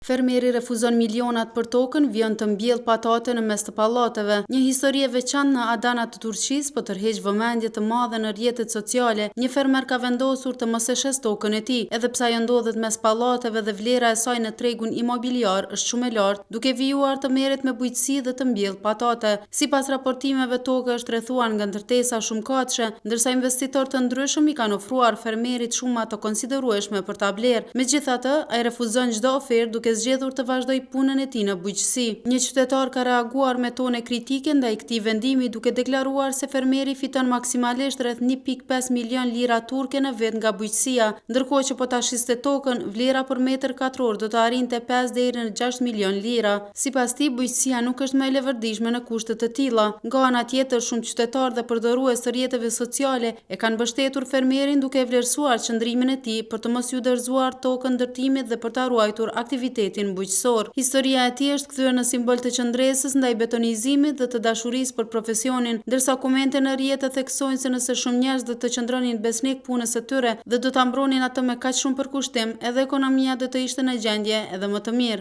Fermeri refuzon milionat për tokën, vjen të mbjell patate në mes të pallateve. Një histori e veçantë në Adana të Turqisë po tërheq vëmendje të madhe në rrjetet sociale. Një fermer ka vendosur të mos e shes tokën e tij, edhe pse ajo ndodhet mes pallateve dhe vlera e saj në tregun imobiliar është shumë e lartë, duke vijuar të merret me bujqësi dhe të mbjell patate. Sipas raportimeve, toka është rrethuar nga ndërtesa shumëkatëshe, ndërsa investitorë të ndryshëm i kanë ofruar fermerit shuma të konsiderueshme për ta blerë. Megjithatë, ai refuzon çdo ofertë duke zgjedhur të vazhdoj punën e tij në bujqësi. Një qytetar ka reaguar me tone kritike ndaj këtij vendimi duke deklaruar se fermeri fiton maksimalisht rreth 1.5 milion lira turke në vit nga bujqësia, ndërkohë që po ta shiste tokën, vlera për metër katror do të arrinte 5 deri në 6 milion lira. Sipas tij, bujqësia nuk është më e levërdishme në kushte të tilla. Nga ana tjetër, shumë qytetarë dhe përdorues të rrjeteve sociale e kanë mbështetur fermerin duke vlerësuar qëndrimin e tij për të mos ju dorëzuar tokën ndërtimit dhe për ta ruajtur aktivitetin bujqësor. Historia e tij është kthyer në simbol të qëndresës ndaj betonizimit dhe të dashurisë për profesionin, ndërsa komente në rrjete theksojnë se nëse shumë njerëz do të qëndronin besnik punës së tyre dhe do ta mbronin atë me kaq shumë përkushtim, edhe ekonomia do të ishte në gjendje edhe më të mirë.